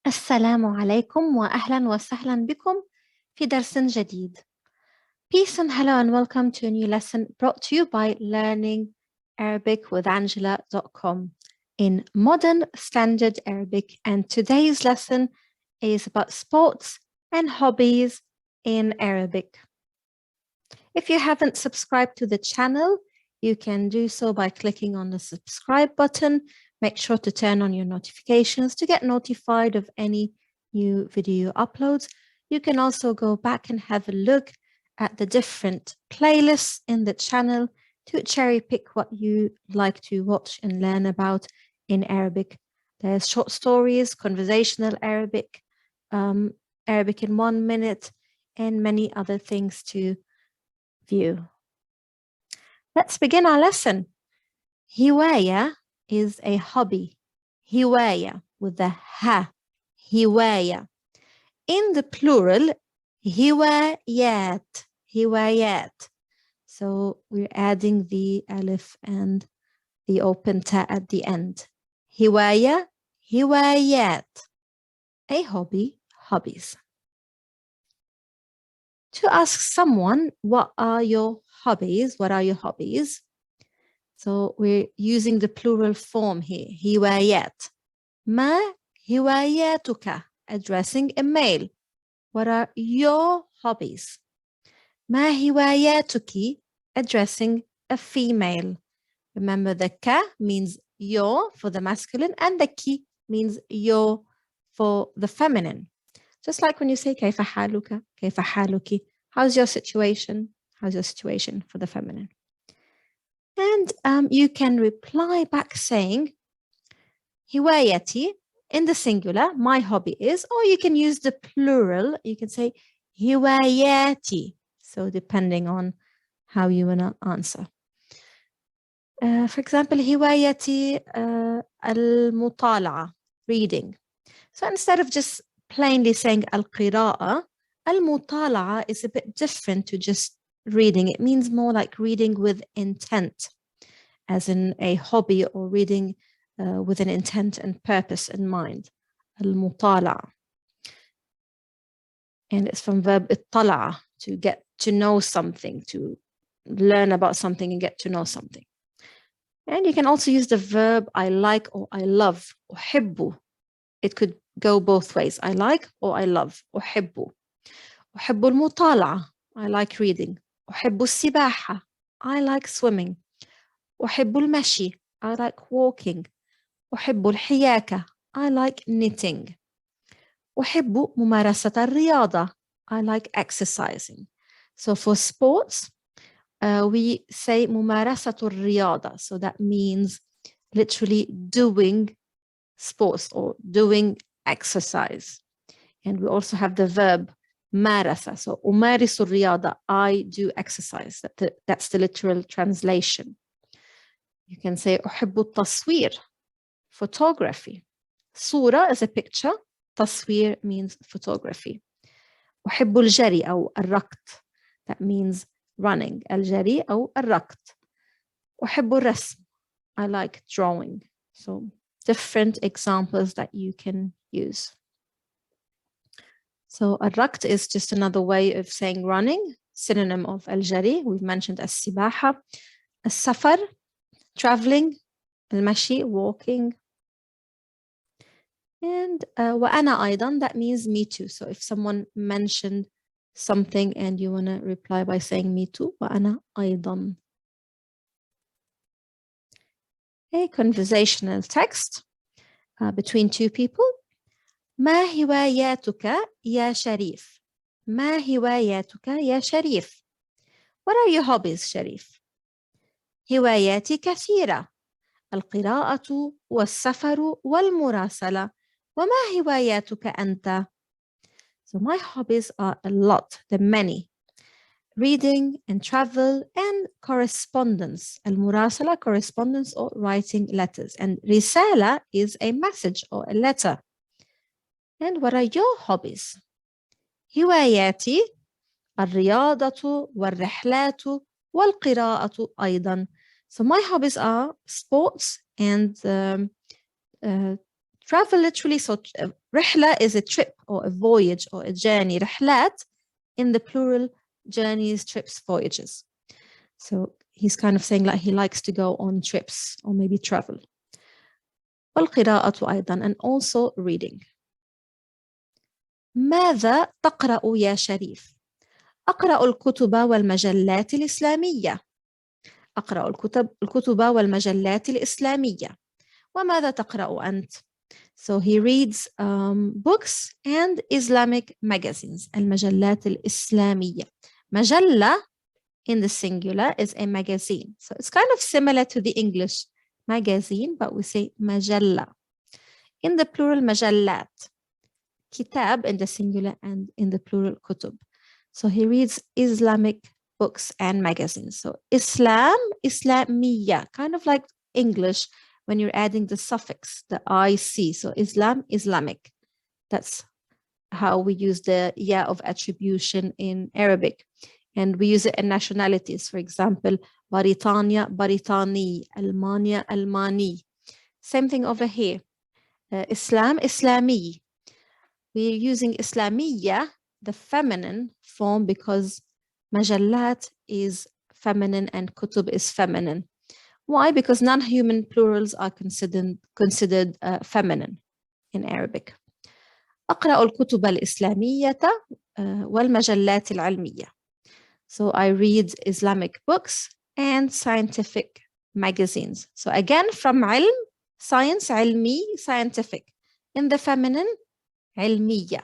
السلام عليكم وأهلا وسهلا بكم في درس جديد. Peace and hello and welcome to a new lesson brought to you by learningarabicwithangela.com in modern standard Arabic, and today's lesson is about sports and hobbies in Arabic. If you haven't subscribed to the channel, you can do so by clicking on the subscribe button. Make sure to turn on your notifications to get notified of any new video uploads. You can also go back and have a look at the different playlists in the channel to cherry pick what you like to watch and learn about in Arabic. There's short stories, conversational Arabic, Arabic in 1 minute, and many other things to view. Let's begin our lesson. Hiwaya is a hobby. Hiwaya with the ha. Hiwaya. In the plural, hiwayat. Hiwayat. So we're adding the alif and the open ta at the end. Hiwaya, hiwayat. A hobby, hobbies. To ask someone, what are your hobbies? What are your hobbies? So we're using the plural form here. هوايات. ما هواياتك? Addressing a male. What are your hobbies? ما هواياتك? Addressing a female. Remember, the ka means your for the masculine and the ki means your for the feminine. Just like when you say كيف حالك, كيف حالك? How's your situation? How's your situation for the feminine? And you can reply back saying هوايتي in the singular, my hobby is, or you can use the plural. You can say هواياتي. So depending on how you want to answer. For example, هوايتي المطالعة, reading. So instead of just plainly saying القراءة, المطالعة is a bit different to just reading. It means more like reading with intent, as in a hobby, or reading with an intent and purpose in mind. المطالعة. And it's from verb اطلع, to get to know something, to learn about something and get to know something. And you can also use the verb I like or I love. أحب. It could go both ways. I like or I love. أحب. أحب المطالعة. I like reading. أحب السباحة. I like swimming. أحب المشي. I like walking. أحب الحياكة. I like knitting. أحب ممارسة الرياضة. I like exercising. So for sports, we say ممارسة الرياضة. So that means literally doing sports or doing exercise. And we also have the verb مارسة. So أمارس الرياضة. I do exercise. That's the literal translation. You can say أحب التصوير. Photography. صورة is a picture. تصوير means photography. أحب الجري أو الركض. That means running. الجري أو الركض. أحب الرسم. I like drawing. So different examples that you can use. So الركض is just another way of saying running. Synonym of الجري. We've mentioned السباحة. السفر, traveling. المشي, walking. And وأنا أيضا, that means me too. So if someone mentioned something and you want to reply by saying me too, وأنا أيضا. A conversational text between two people. ما هواياتك يا شريف? ما هواياتك يا شريف? What are your hobbies, شريف? هواياتي كثيرة. القراءة والسفر والمراسلة. وما هواياتك أنت? So my hobbies are a lot, they're many. Reading and travel and correspondence. المراسلة, correspondence or writing letters. And رسالة is a message or a letter. And what are your hobbies? هواياتي الرياضة والرحلات والقراءة أيضا. So my hobbies are sports and Travel literally, so رحلة is a trip or a voyage or a journey. رحلات in the plural, journeys, trips, voyages. So he's kind of saying like he likes to go on trips or maybe travel. والقراءة أيضا, and also reading. ماذا تقرأ يا شريف؟ أقرأ الكتب والمجلات الإسلامية. أقرأ الكتب والمجلات الإسلامية. وماذا تقرأ أنت؟ So he reads books and Islamic magazines. المجلات الإسلامية. مجلة in the singular is a magazine. So it's kind of similar to the English magazine, but we say مجلة. In the plural, مجلات. كتاب in the singular and in the plural, كتب. So he reads Islamic books and magazines. So Islam, Islamiyya, kind of like English when you're adding the suffix, the IC. So Islam, Islamic. That's how we use the ya of attribution in Arabic. And we use it in nationalities. For example, Baritania, Baritani, Almania, Almani. Same thing over here. Islam, Islami. We're using Islamiyya, the feminine form, because majallat is feminine and kutub is feminine. Why? Because non-human plurals are considered feminine in Arabic. أقرأ الكتب الإسلامية والمجلات العلمية. So I read Islamic books and scientific magazines. So again, from علم, science, علمي, scientific. In the feminine, علمية.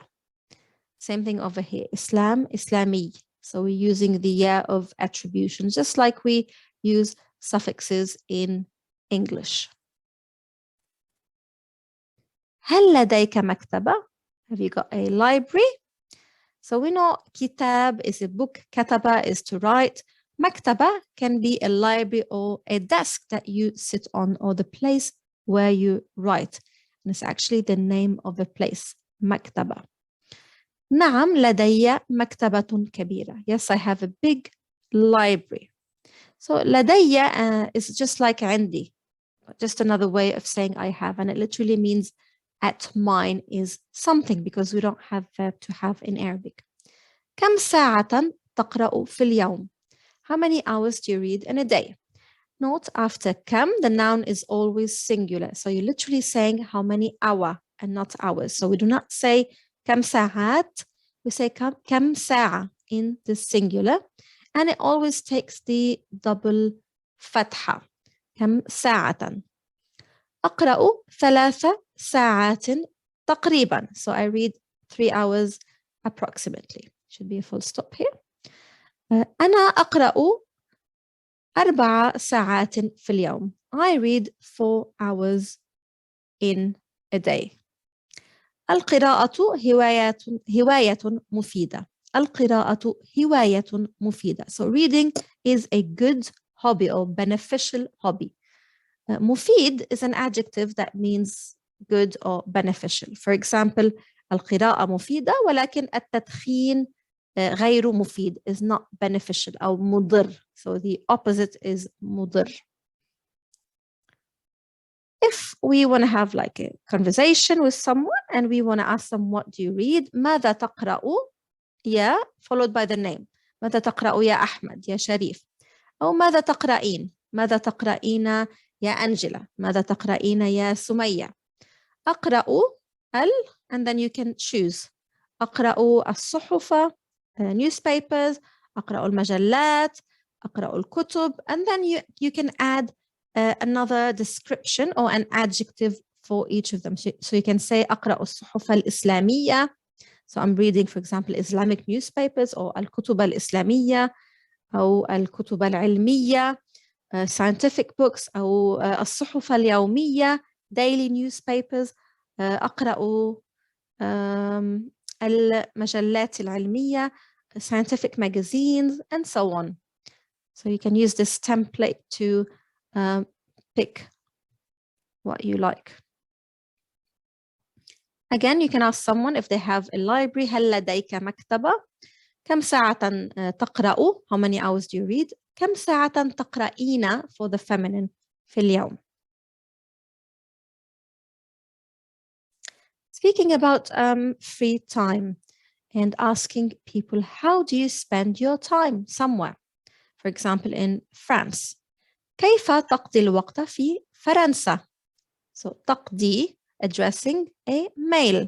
Same thing over here. Islam, Islami. So we're using the ya of attribution, just like we use suffixes in English. هل لديك مكتبة? Have you got a library? So we know kitab is a book, kataba is to write. Maktaba can be a library or a desk that you sit on, or the place where you write. And it's actually the name of a place, maktaba. نعم لدي مكتبة كبيرة. Yes, I have a big library. So لدي is just like عندي, just another way of saying I have, and it literally means at mine is something, because we don't have verb to have in Arabic. كم ساعة تقرأ في اليوم? How many hours do you read in a day? Note after كم, the noun is always singular. So you're literally saying how many hour and not hours. So we do not say كم ساعات, we say كم ساعة in the singular, and it always takes the double فتحة. كم ساعة. أقرأ 3 ساعات تقريبا. So I read 3 hours approximately. Should be a full stop here. أنا أقرأ 4 ساعات في اليوم. I read 4 hours in a day. القراءة هواية مفيدة. القراءة هواية مفيدة. So reading is a good hobby or beneficial hobby. مفيد is an adjective that means good or beneficial. For example, القراءة مفيدة ولكن التدخين غير مفيد is not beneficial أو مضر. So the opposite is مضر. If we want to have like a conversation with someone and we want to ask them, what do you read? ماذا تقرأ يا followed by the name. ماذا تقرأ يا أحمد يا شريف. أو ماذا تقرأين. ماذا تقرأين يا أنجلا. ماذا تقرأين يا سمية. أقرأ and then you can choose. أقرأ الصحف newspapers. أقرأ المجلات. أقرأ الكتب, and then you can add another description or an adjective for each of them. So you can say أقرأ الصحف الإسلامية. So I'm reading, for example, Islamic newspapers, or الكتب الإسلامية أو الكتب العلمية, scientific books, أو الصحف اليومية, daily newspapers. أقرأ المجلات العلمية, scientific magazines, and so on. So you can use this template to pick what you like. Again, you can ask someone if they have a library. هل لديك مكتبة؟ كم ساعة تقرأ? How many hours do you read? كم ساعة تقرأين for the feminine في اليوم؟ Speaking about free time and asking people, how do you spend your time somewhere? For example, in France. كيف تقضي الوقت في فرنسا? So تقضي, addressing a male.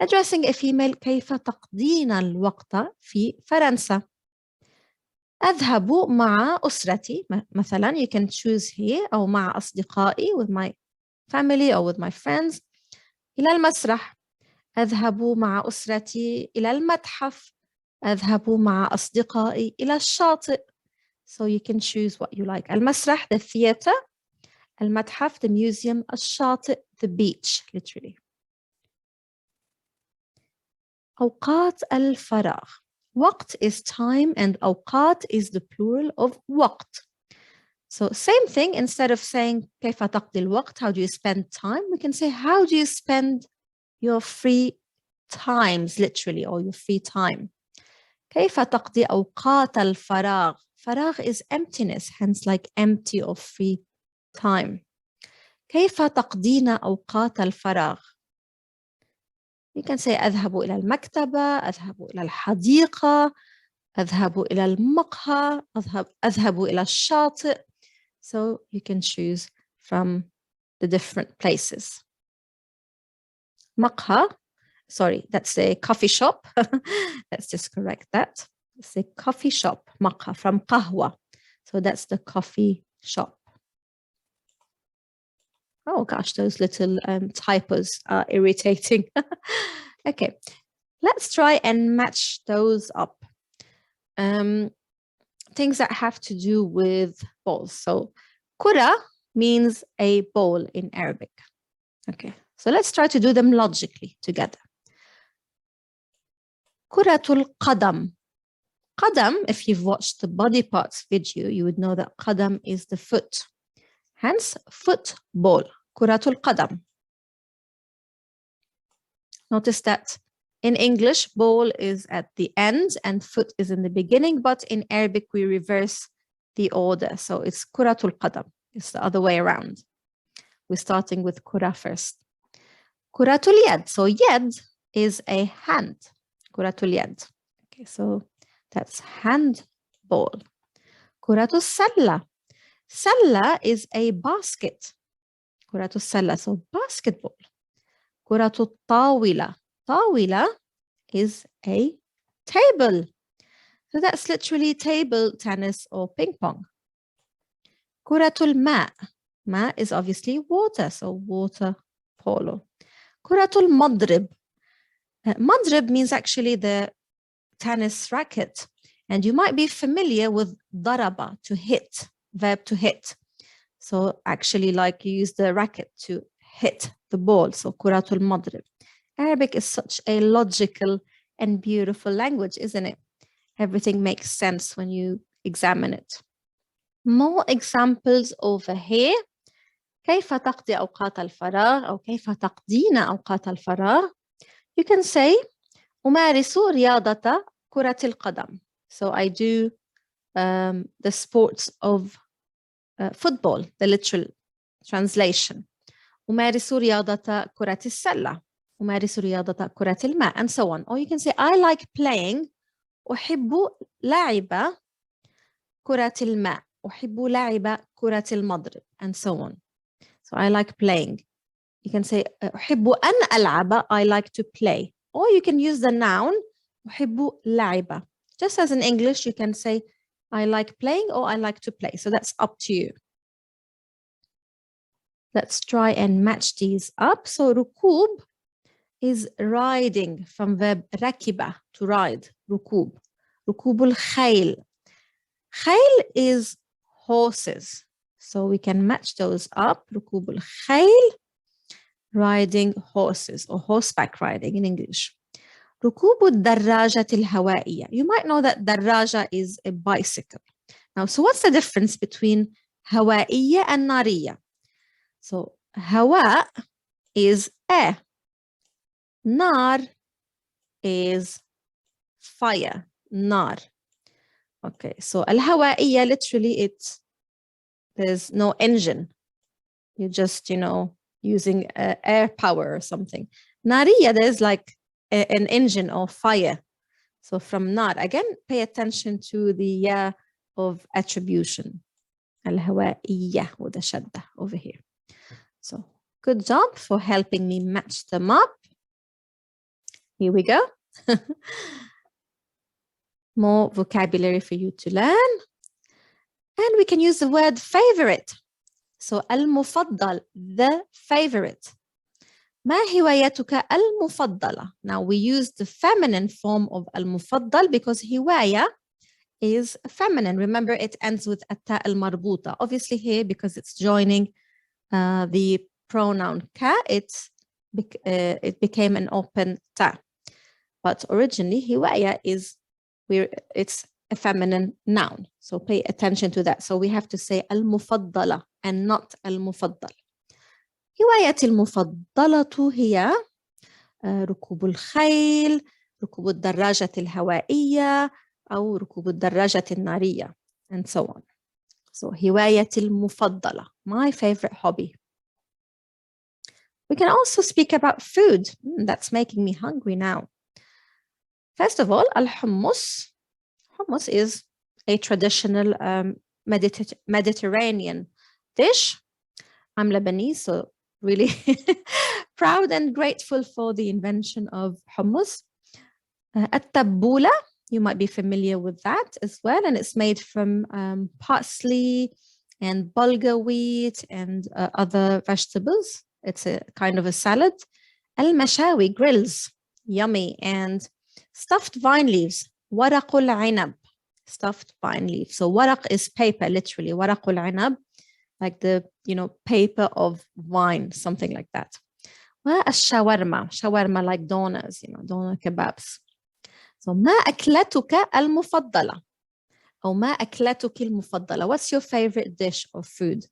Addressing a female, كيف تقضين الوقت في فرنسا؟ أذهب مع أسرتي مثلا, you can choose here, أو مع أصدقائي, with my family or with my friends, إلى المسرح. أذهب مع أسرتي إلى المتحف. أذهب مع أصدقائي إلى الشاطئ. So you can choose what you like. المسرح, the theater. المتحف, the museum. الشاطئ, the beach, literally. أوقات الفراغ. وقت is time and أوقات is the plural of وقت. So same thing, instead of saying كيف تقضي الوقت, how do you spend time, we can say how do you spend your free times, literally, or your free time. كيف تقضي أوقات الفراغ. فراغ is emptiness, hence like empty or free time. كيف تقضين أوقات الفراغ. You can say أذهب إلى المكتبة, أذهب إلى الحديقة, أذهب إلى المقهى, أذهب إلى الشاطئ. So you can choose from the different places. مقهى, sorry, that's a coffee shop. Let's just correct that. It's a coffee shop, مقهى, from قهوة. So that's the coffee shop. Oh gosh, those little typos are irritating. Okay, let's try and match those up. Things that have to do with balls. So kura means a ball in Arabic. Okay, so let's try to do them logically together. Kuratul qadam. Qadam, if you've watched the body parts video, you would know that qadam is the foot. Hence, football. Kuratul qadam. Notice that in English, ball is at the end and foot is in the beginning, but in Arabic, we reverse the order. So it's kuratul qadam. It's the other way around. We're starting with kura first. Kuratul yad. So yad is a hand. Kuratul yad. Okay, so that's hand ball. Kuratul salla. Salla is a basket. Kuratul salla, so basketball. Kuratul tawila. Tawila is a table. So that's literally table tennis or ping pong. Kuratul ma. Ma is obviously water, so water polo. Kuratul madrib. Madrib means actually the tennis racket. And you might be familiar with daraba, to hit, verb to hit. So actually like you use the racket to hit the ball. So kuratul madrib. Arabic is such a logical and beautiful language, isn't it? Everything makes sense when you examine it. More examples over here. كيف تقضي أوقات الفراغ أو كيف تقضين أوقات الفراغ. You can say أمارس رياضة كرة القدم. So I do the sports of football, the literal translation. أمارس رياضة كرة السلة. أمارس رياضة كرة الماء, and so on. Or you can say I like playing. أحب لعب كرة الماء. أحب لعب كرة المضرب, and so on. So I like playing. You can say أحب أن ألعب. I like to play. Or you can use the noun أحب لعب. Just as in English, you can say I like playing or I like to play. So that's up to you. Let's try and match these up. So ركوب is riding, from verb rakiba, to ride. ركوب. ركوب الخيل. خيل is horses. So we can match those up. ركوب الخيل, riding horses, or horseback riding in English. ركوب الدراجة الهوائية. You might know that دراجة is a bicycle. Now, so what's the difference between هوائية and نارية? So هواء is air. nar is fire. nar. Okay, so الهوائية, literally there's no engine. You're just, using air power or something. نارية, there's like an engine or fire. So from nar, again, pay attention to the ya of attribution. الهوائية with the shadda over here. So good job for helping me match them up. Here we go. More vocabulary for you to learn. And we can use the word favorite. So المفضل, the favorite. ما هوايتك المفضلة? Now we use the feminine form of المفضل because هواية is feminine. Remember, it ends with التاء المربوطة. Obviously here, because it's joining the pronoun ka, it became an open ta. But originally, هواية it's a feminine noun. So pay attention to that. So we have to say المفضلة and not المفضل. هوايتي المفضلة هي ركوب الخيل، ركوب الدراجة الهوائية، أو ركوب الدراجة النارية, and so on. So هوايتي المفضلة, my favorite hobby. We can also speak about food. That's making me hungry now. First of all, al-hummus. Hummus is a traditional Mediterranean dish. I'm Lebanese, so really proud and grateful for the invention of hummus. At-tabbula, you might be familiar with that as well, and it's made from parsley and bulgur wheat and other vegetables. It's a kind of a salad. Al-mashawi, grills, yummy, and stuffed vine leaves. Waraqul ainab, stuffed vine leaf. So waraq is paper, literally. Waraqul ainab, like the, paper of wine, something like that. Shawarma, like donuts, doner kebabs. So ما أكلتك المفضلة أو ما أكلتك المفضلة. What's your favorite dish or food?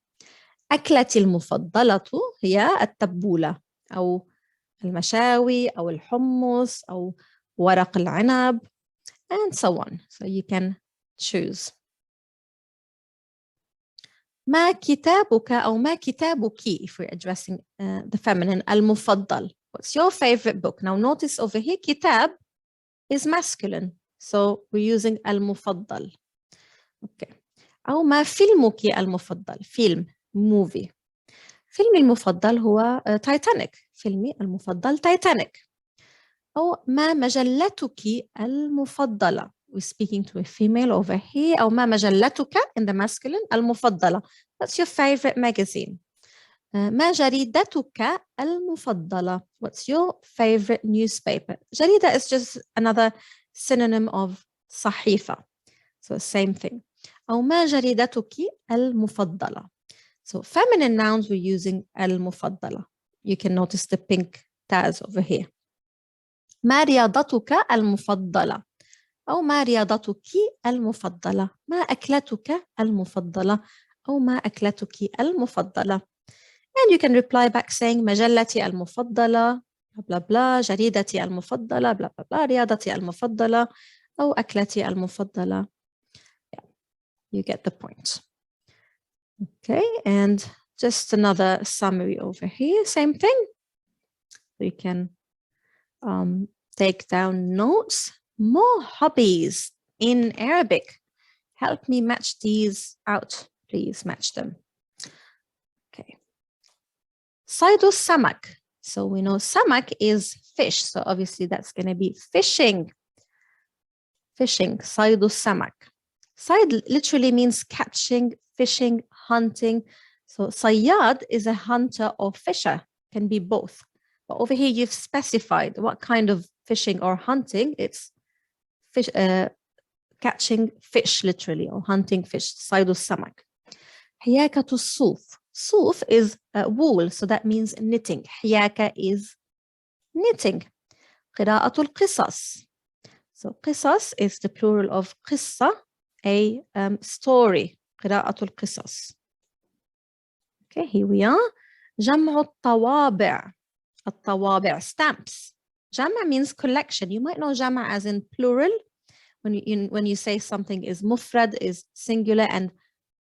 أكلتي المفضلة هي التبولة أو المشاوي أو الحمص أو ورق العنب, and so on. So you can choose. ما كتابك أو ما كتابك, if we're addressing the feminine, المفضل. What's your favorite book? Now notice over here, كتاب is masculine. So we're using المفضل. Okay. أو ما فيلمك المفضل. فيلم, movie. فيلمي المفضل هو تايتانيك. فيلمي المفضل تايتانيك. أو ما مجلتك المفضلة. We're speaking to a female over here. أو ما مجلتك in the masculine المفضلة. What's your favorite magazine? ما جريدتك المفضلة? What's your favorite newspaper? جريدة is just another synonym of صحيفة. So same thing. أو ما جريدتك المفضلة? So feminine nouns we're using المفضلة. You can notice the pink tabs over here. ما رياضتك المفضلة؟ أو ما رياضتك المفضلة؟ ما أكلتك المفضلة؟ أو ما أكلتك المفضلة؟ And you can reply back saying مجلتي المفضلة blah blah blah, جريدتي المفضلة blah blah blah, رياضتي المفضلة أو أكلتي المفضلة. Yeah, you get the point. Okay, and just another summary over here, same thing. You can take down notes. More hobbies in Arabic. Help me match these out, please match them. Okay. صيد السمك. So we know samak is fish. So obviously that's going to be fishing. Fishing. صيد السمك. صيد literally means catching, fishing, hunting. So صياد is a hunter or fisher. Can be both. But over here you've specified what kind of fishing or hunting. It's fish, catching fish literally, or hunting fish. صيد السمك. حياكة الصوف. صوف is wool, so that means knitting. حياكة is knitting. قراءة القصص. So قصص is the plural of قصة, a story. قراءة القصص. Okay, here we are. جمع الطوابع. الطوابع, stamps. جمع means collection. You might know جمع as in plural. When you say something is mufrad, is singular, and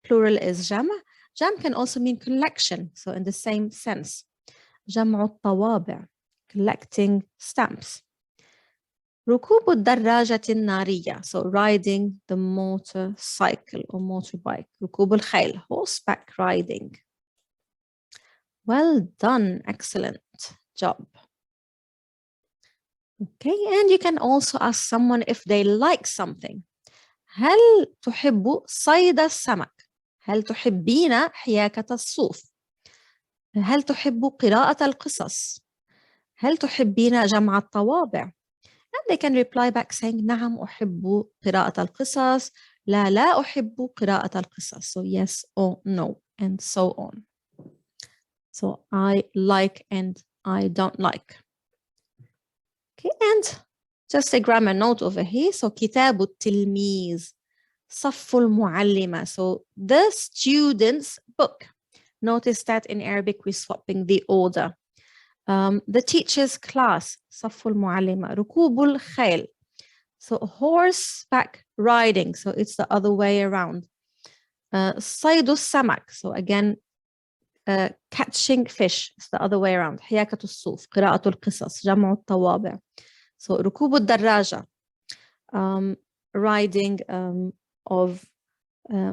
plural is جمع. جمع can also mean collection, so in the same sense. جمع الطوابع, collecting stamps. ركوب الدراجة النارية, so riding the motorcycle or motorbike. ركوب الخيل, horseback riding. Well done, excellent job. Okay, and you can also ask someone if they like something. هل تحب صيد السمك؟ هل تحبين حياكة الصوف؟ هل تحب قراءة القصص؟ هل تحبين جمع الطوابع؟ And they can reply back saying نعم أحب قراءة القصص. لا أحب قراءة القصص. So yes or no and so on. So I like and I don't like. Okay, and just a grammar note over here. So كتاب التلميذ, صف المعلمة. So the student's book. Notice that in Arabic we're swapping the order. The teacher's class, صف المعلمة. ركوب الخيل. So horseback riding. So it's the other way around. صيد السمك. So again, catching fish. It's the other way around. حياكة الصوف. قراءة القصص. جمع الطوابع. So ركوب الدراجة. Riding of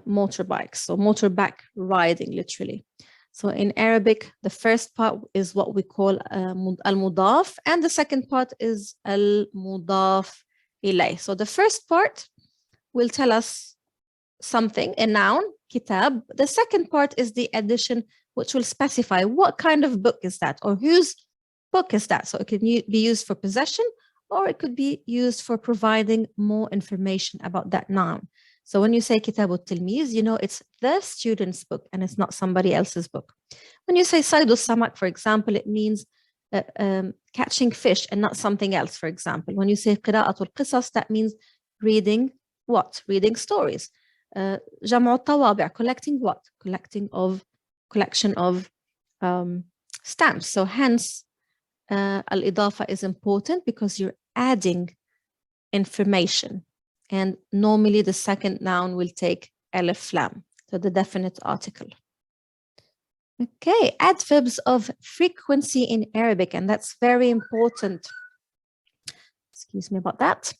motorbikes. So motorbike riding, literally. So in Arabic, the first part is what we call al-mudaf, and the second part is al-mudaf ilay. So the first part will tell us something, a noun, kitab. The second part is the addition, which will specify what kind of book is that, or whose book is that. So it can be used for possession, or it could be used for providing more information about that noun. So when you say kitab al-tilmiz, you know it's the student's book and it's not somebody else's book. When you say saydu samak, for example, it means catching fish and not something else, for example. When you say qira'atul qisas, that means reading what? Reading stories. Jam'u tawabi', collecting what? Collection of stamps. So hence, al-idafa is important because you're adding information. And normally the second noun will take alif lam, so the definite article. Okay, adverbs of frequency in Arabic, and that's very important. Excuse me about that.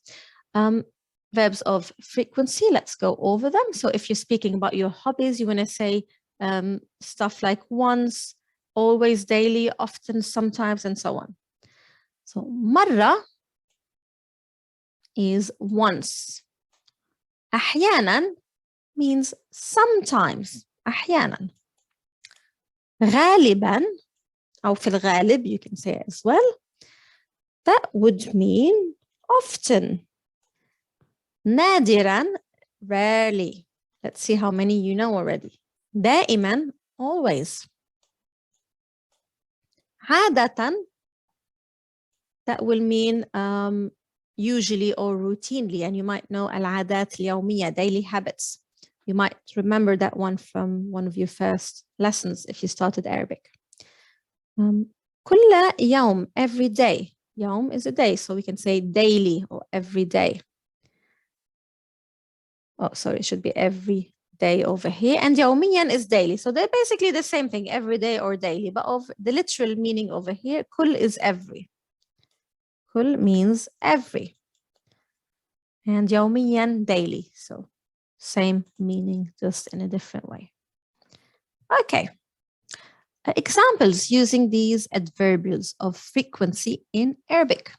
Verbs of frequency, let's go over them. So if you're speaking about your hobbies, you want to say stuff like once, always, daily, often, sometimes, and so on. So marra is once. أحيانا means sometimes. أحيانا. غالبا أو في الغالب, you can say it as well. That would mean often. نادرا, rarely. Let's see how many you know already. دائما, always. عادة, that will mean usually or routinely, and you might know العادات اليومية, daily habits. You might remember that one from one of your first lessons if you started Arabic. كل يوم, every day. يوم is a day, so we can say daily or every day. Oh, sorry, it should be every day over here. And يوميا is daily. So they're basically the same thing, every day or daily. But of the literal meaning over here, كل is every. كل means every. And يوميا, daily. So same meaning, just in a different way. Okay. Examples using these adverbials of frequency in Arabic.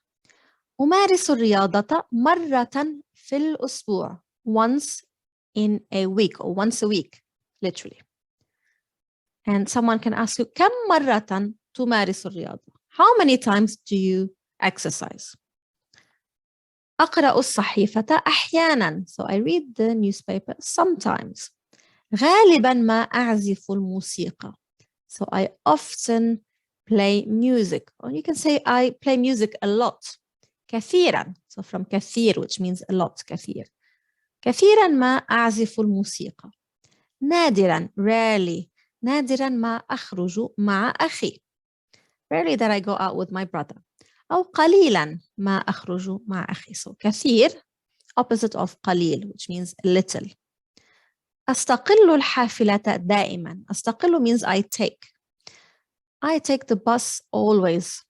أمارس الرياضة مرة في الأسبوع. Once in a week or once a week, literally. And someone can ask you, كم مرة تمارس الرياضة? How many times do you exercise? أقرأ الصحيفة أحيانا. So I read the newspaper sometimes. غالبا ما أعزف الموسيقى. So I often play music. Or you can say I play music a lot. كثيرا. So from كثير, which means a lot, كثير. كثيرا ما أعزف الموسيقى. نادرا, rarely. نادرا ما أخرج مع أخي. Rarely that I go out with my brother. أو قليلا ما أخرج مع أخي. So كثير, opposite of قليل, which means little. أستقل الحافلة دائما. أستقل means I take. I take the bus always.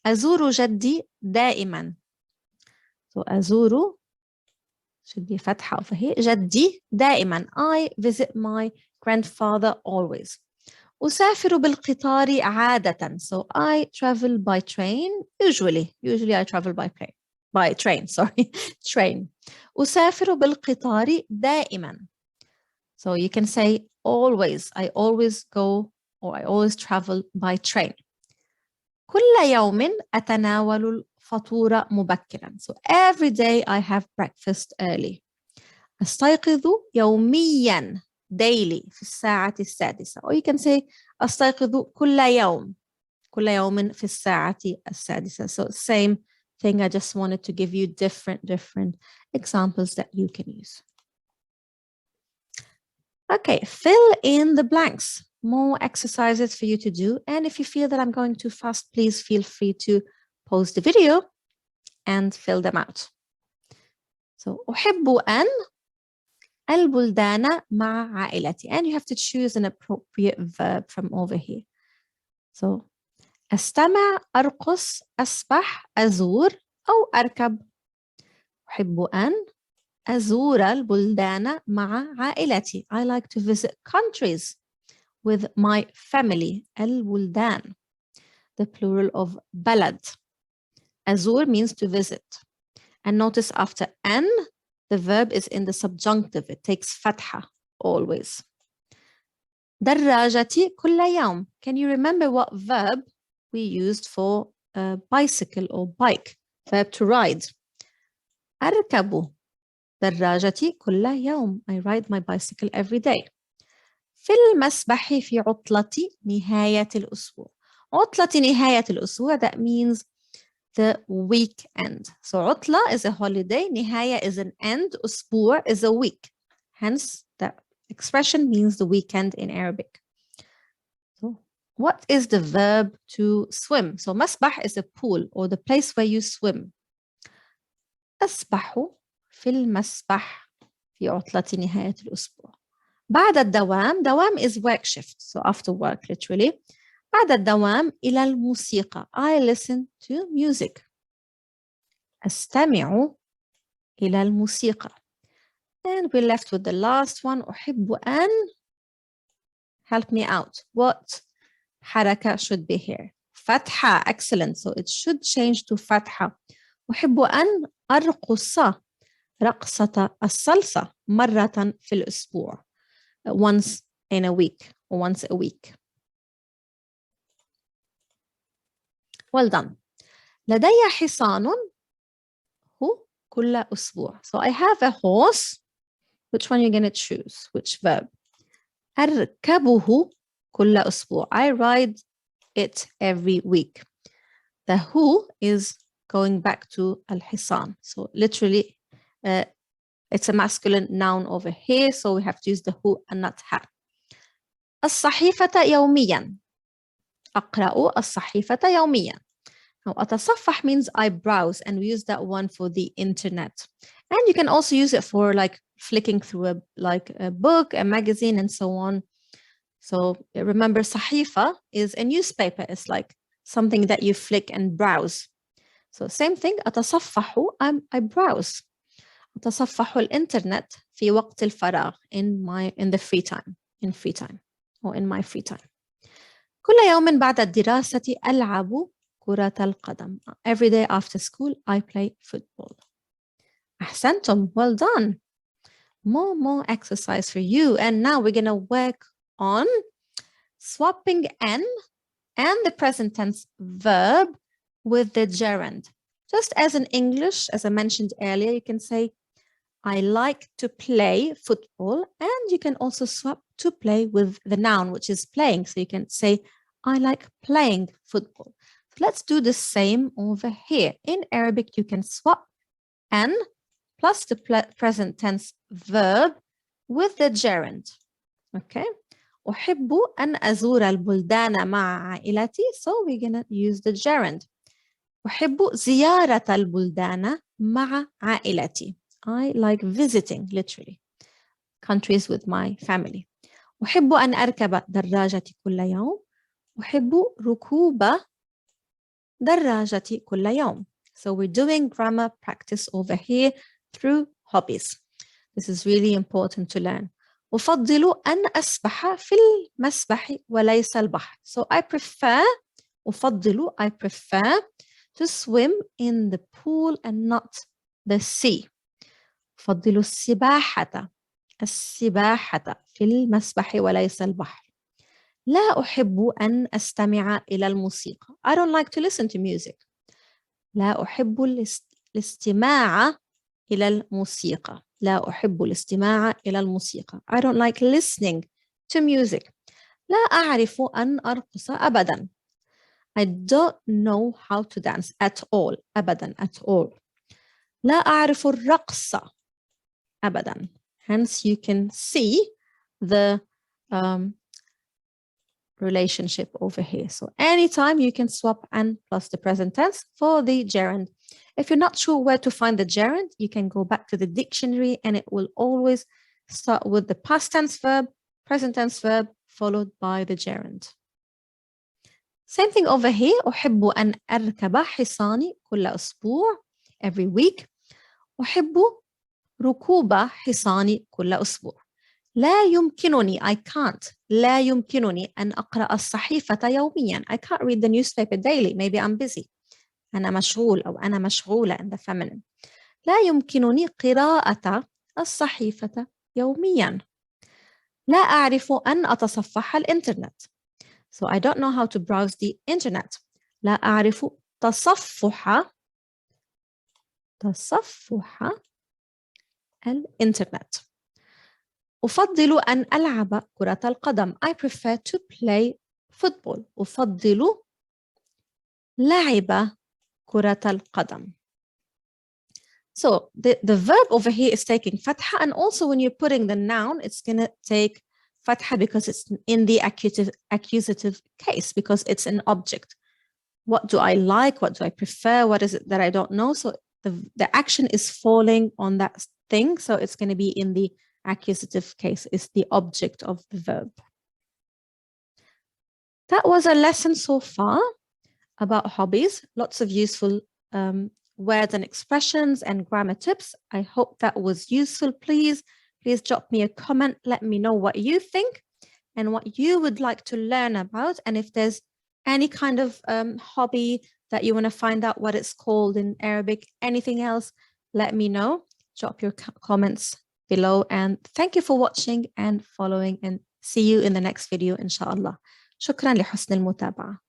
أزور جدي دائما. So أزور should be فتحة over here. جدي دائما. I visit my grandfather always. أسافر بالقطار عادة. So I travel by train usually. Usually I travel by train, sorry. train. أسافر بالقطار دائما. So you can say always. I always go or I always travel by train. كل يوم أتناول الفطور مبكرا. So every day I have breakfast early. أستيقظ يوميا daily في الساعة السادسة. Or you can say أستيقظ كل يوم. كل يوم في الساعة السادسة. So same thing. I just wanted to give you different examples that you can use. Okay, fill in the blanks. More exercises for you to do. And if you feel that I'm going too fast, please feel free to pause the video and fill them out. So أحب أن البلدان مع عائلتي. And you have to choose an appropriate verb from over here. So أستمع، أرقص، أسبح، أزور أو أركب. أحب أن أزور البلدان مع عائلتي. I like to visit countries with my family. البلدان. The plural of بلد. أزور means to visit. And notice after أن, the verb is in the subjunctive. It takes فتحة always. دراجتي كل يوم. Can you remember what verb we used for a bicycle or bike? Verb to ride. أركب دراجتي كل يوم. I ride my bicycle every day. في المسبح في عطلة نهاية الأسبوع. عطلة نهاية الأسبوع, that means the weekend. So عطلة is a holiday, نهاية is an end, أسبوع is a week. Hence, that expression means the weekend in Arabic. So what is the verb to swim? So مسبح is a pool or the place where you swim. أسبح في المسبح في عطلة نهاية الأسبوع. بعد الدوام, دوام is work shift, so after work literally. بعد الدوام إلى الموسيقى. I listen to music. أستمع إلى الموسيقى. And we're left with the last one. أحب أن, help me out. What حركة should be here? فتحة, excellent. So it should change to فتحة. أحب أن أرقص رقصة الصلصة مرة في الأسبوع. Once in a week or once a week. Well done. لدي حصان هو كل أسبوع. So I have a horse. Which one are you going to choose? Which verb? أركبه كل أسبوع. I ride it every week. The who is going back to الحصان. So literally, it's a masculine noun over here, so we have to use the who and not her. الصحيفة يوميا. أقرأ الصحيفة يوميا. Now, أتصفح means I browse, and we use that one for the internet. And you can also use it for like flicking through a book, a magazine, and so on. So remember, صحيفة is a newspaper. It's like something that you flick and browse. So same thing, أتصفح, I browse. أتصفح الإنترنت في وقت الفراغ, in the free time, or in my free time. كل يوم بعد الدراسة ألعب كرة القدم. Every day after school I play football. أحسنتم, well done. More exercise for you. And now we're going to work on swapping N and the present tense verb with the gerund. Just as in English, as I mentioned earlier, you can say, I like to play football, and you can also swap to play with the noun, which is playing. So you can say, I like playing football. So let's do the same over here. In Arabic, you can swap N plus the present tense verb with the gerund. Okay? أحب أن أزور البلدان مع عائلتي. So we're going to use the gerund. أحب زيارة البلدان مع عائلتي. I like visiting, literally, countries with my family. أحب أن أركب دراجتي كل يوم. أحب ركوب دراجتي كل يوم. So we're doing grammar practice over here through hobbies. This is really important to learn. أفضل أن أسبح في المسبح وليس البحر. So I prefer to swim in the pool and not the sea. أفضل السباحة في المسبح وليس البحر. لا أحب أن أستمع إلى الموسيقى. I don't like to listen to music. لا أحب الاستماع إلى الموسيقى. لا أحب الاستماع إلى الموسيقى. I don't like listening to music. لا أعرف أن أرقص أبدا. I don't know how to dance at all. أبدا at all. لا أعرف الرقص أبدا. Hence you can see the relationship over here. So anytime you can swap an plus the present tense for the gerund. If you're not sure where to find the gerund, you can go back to the dictionary and it will always start with the past tense verb, present tense verb, followed by the gerund. Same thing over here. أحب أن أركب حصاني كل أسبوع. Every week. أحب ركوب حصاني كل أسبوع. لا يمكنني, I can't. لا يمكنني أن أقرأ الصحيفة يوميا. I can't read the newspaper daily. Maybe I'm busy. أنا مشغول أو أنا مشغولة in the feminine. لا يمكنني قراءة الصحيفة يوميا. لا أعرف أن أتصفح الإنترنت. So I don't know how to browse the internet. لا أعرف تصفح الإنترنت. أفضل أن ألعب كرة القدم. I prefer to play football. أفضل لعب كرة القدم. So the verb over here is taking fatha, and also when you're putting the noun, it's going to take fatha because it's in the accusative case, because it's an object. What do I like? What do I prefer? What is it that I don't know? So the action is falling on that thing. So it's going to be in the accusative case. It's the object of the verb. That was a lesson so far about hobbies. Lots of useful words and expressions and grammar tips. I hope that was useful. Please drop me a comment. Let me know what you think and what you would like to learn about. And if there's any kind of hobby that you want to find out what it's called in Arabic, anything else, let me know. Drop your comments below. And thank you for watching and following, and see you in the next video, inshallah. شكرا لحسن المتابعة.